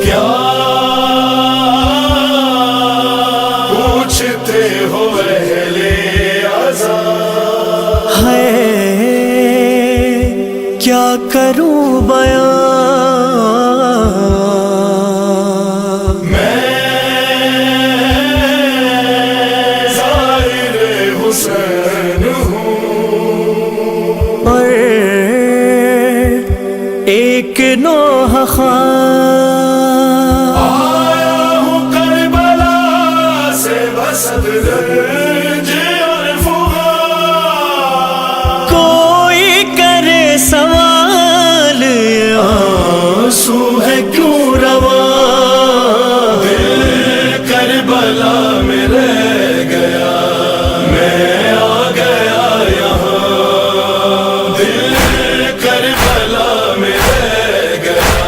کیا پوچھتے ہو اہل عزا، ہے کیا کروں بیان، میں زائر حسین ہوں، اور ایک نوح خان آیا ہوں کربلا سے بصدر کوئی کرے سوال، آنسو ہے کیوں رواں، دل کربلا میں رہ گیا، میں آ گیا یہاں، دل کربلا میں رہ گیا،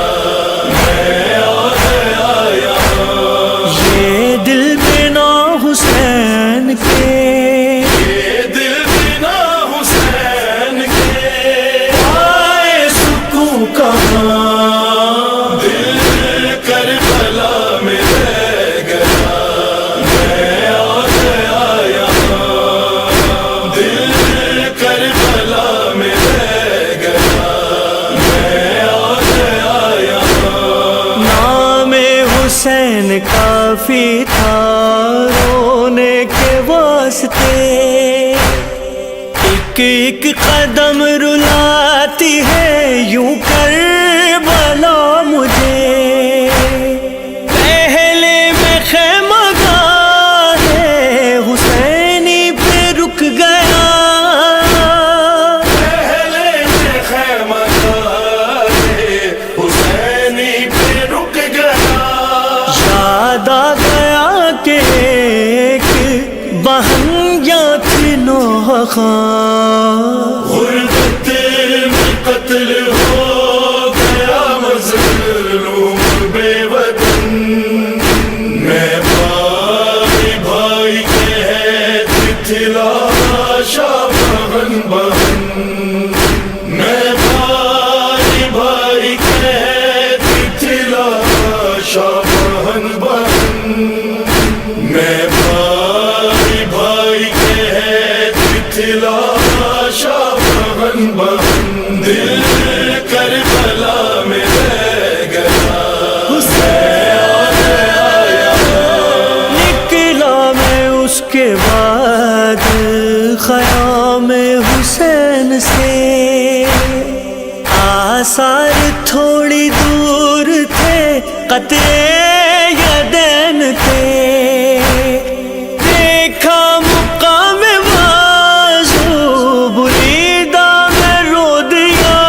میں آ گیا یہاں، یہ دل بنا حسین کے، یہ دل بنا حسین کے آئے سکوں کہاں، دل کربلا میں رہ گیا، میں آ گیا یہاں، دل کربلا میں رہ گیا، میں آ گیا یہاں، نام حسین کافی تھا رونے کے واسطے، ایک ایک قدم رلاتی ہے یوں کربلا مجھے، پہلے میں خیمہ گاہ حسینی پہ رک گیا، پہلے سے خیمہ گاہ حسینی پہ رک گیا، یاد آ گیا کہ ایک بہن یا تھی نوح خان، غربت میں قتل ہو گیا مظلوم بے وطن، میں بھائی بھائی کہتی تھی لاشا بہن بہن، میں بھائی بھائی کہتی تھی لاشا بہن بہن، میں بھائی بھائی کہتی تھی لاشا بہن بہن، دل کربلا میں رہ گیا، نکلا میں اس کے بعد خیام حسین سے، آثار تھوڑی دور تھے قطع یدین تھے، دیکھا مقام بازو بریدہ میں رو دیا،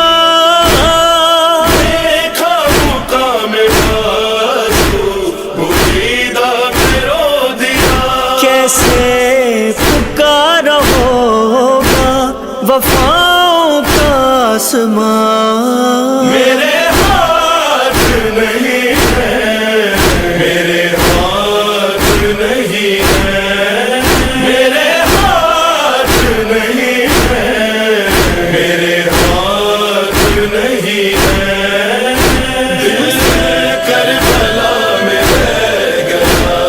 دیکھا مقام بازو بریدہ میں رو دیا، کیسے پکارا ہوگا وفاؤں کا آسمان، میرے ہاتھ نہیں ہے، میرے ہاتھ نہیں ہے، میرے ہاتھ نہیں ہے، میرے ہاتھ نہیں ہے، دل کربلا میں رہ گیا،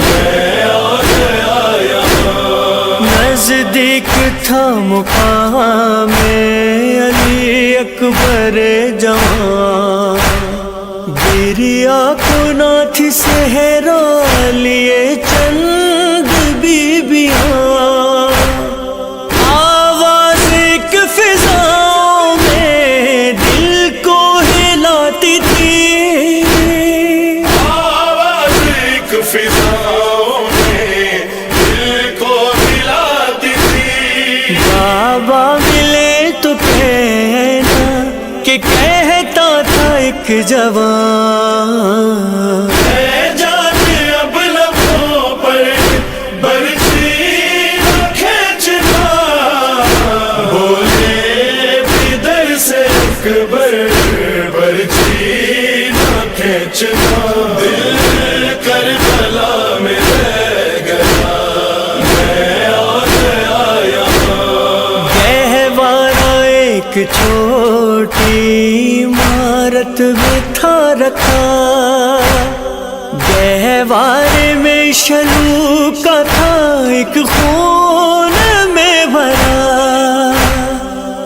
میں آ گیا یہاں، نزدیک تھا مقام علی اکبر جوان، گریا کو نہ تھی صحرا لیے چند بیبیاں، آواز ایک فضاؤں میں دل کو ہلاتی تھی، آواز ایک فضاؤں میں دل کو ہلاتی تھی، بابا ملے تو کہنا کہ کہتا تھا ایک جوان، اے جان اب لبوں پر برچھی نہ کھینچنا، بولے بدر سے اکبر برچھی کھینچنا دل کربلا میں رہ گیا میں آ گیا یہاں گہوارہ ایک چھوٹی عمارت میں تھا رکھا گہوارے میں شلو کا تھا ایک خون میں بھرا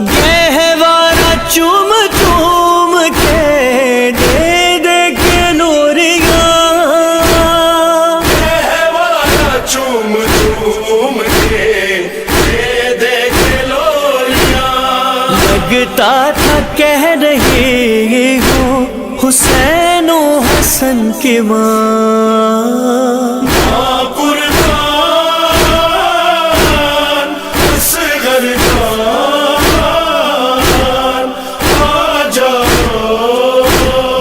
گہوارہ چوم چوم کے دے دے کے نوریاں گہوارہ چوم چوم کے دے دے کے لوریاں لگتا تھا کہہ رہی ہوں حسین و حسن کی ماں قربان اصغر جان آ جاؤ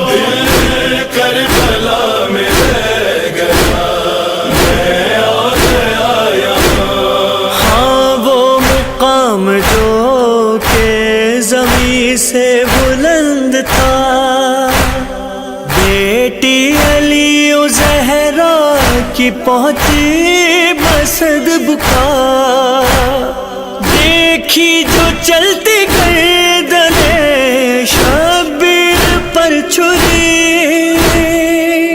دل کربلا میں رہ گیا میں آ گیا یہاں ہاں وہ مقام جو کہ زمین سے بلند تھا بیٹی علی و زہرا کی پہنچی مسد بکا دیکھی جو چلتی گردنیں شبیر پر چھری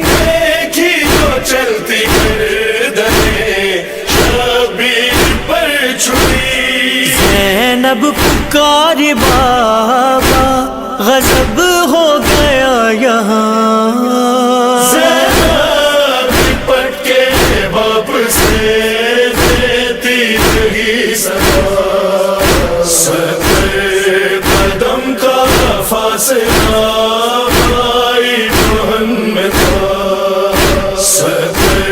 دیکھی جو چلتی گردنیں شبیر پر چھری زینب پکاری بابا غضب ہو گیا یہاں زینب لپٹ کے باپ سے دیتی رہی صدا صدر قدم کا فاصلہ بھائی بہن میں تھا صدر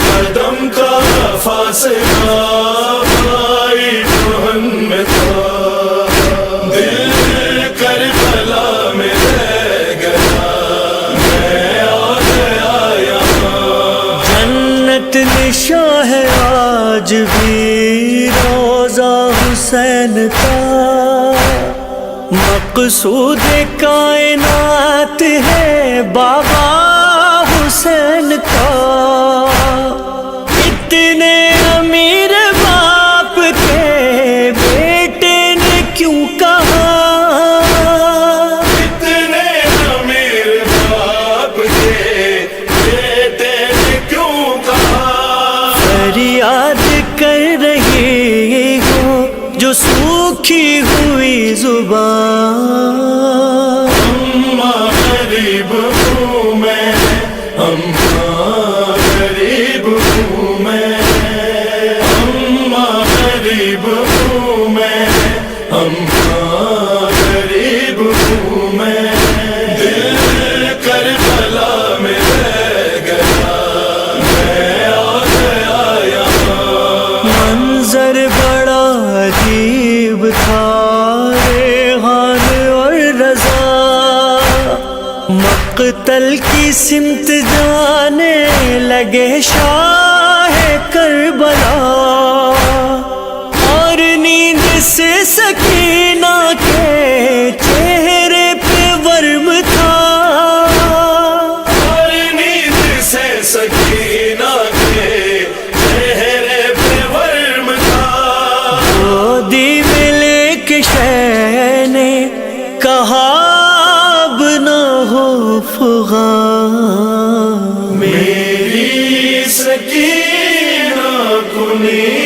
قدم کا فاصلہ بھائی بہن میں تھا دل کربلا میں رہ گیا میں آ گیا یہاں جنت نشاں ہے آج بھی روضہ حسین کا مقصود کائنات ہے بابا حسین کا اتنے امیر باپ کے بیٹے نے کیوں کہا اتنے امیر باپ کے بیٹے نے کیوں کہا فریاد کر رہی ہوں جو سوکھی ہوئی زبان اماں غریب ہوں میں اماں غریب ہوں میں اماں غریب ہوں میں اماں غریب ہوں میں دل کربلا میں رہ گیا میں آ گیا یہاں منظر بڑا عجیب تھا ریحان اور رضا مقتل کی سمت جانے لگے شاہ کربلا اور نیند سے سکینہ کے چہرے پہ ورم تھا اور نیند سے سکینہ کے چہرے پہ ورم تھا گودی میں لے کے شہ نے کہا اب نہ ہو فغان میری سکینہ کنی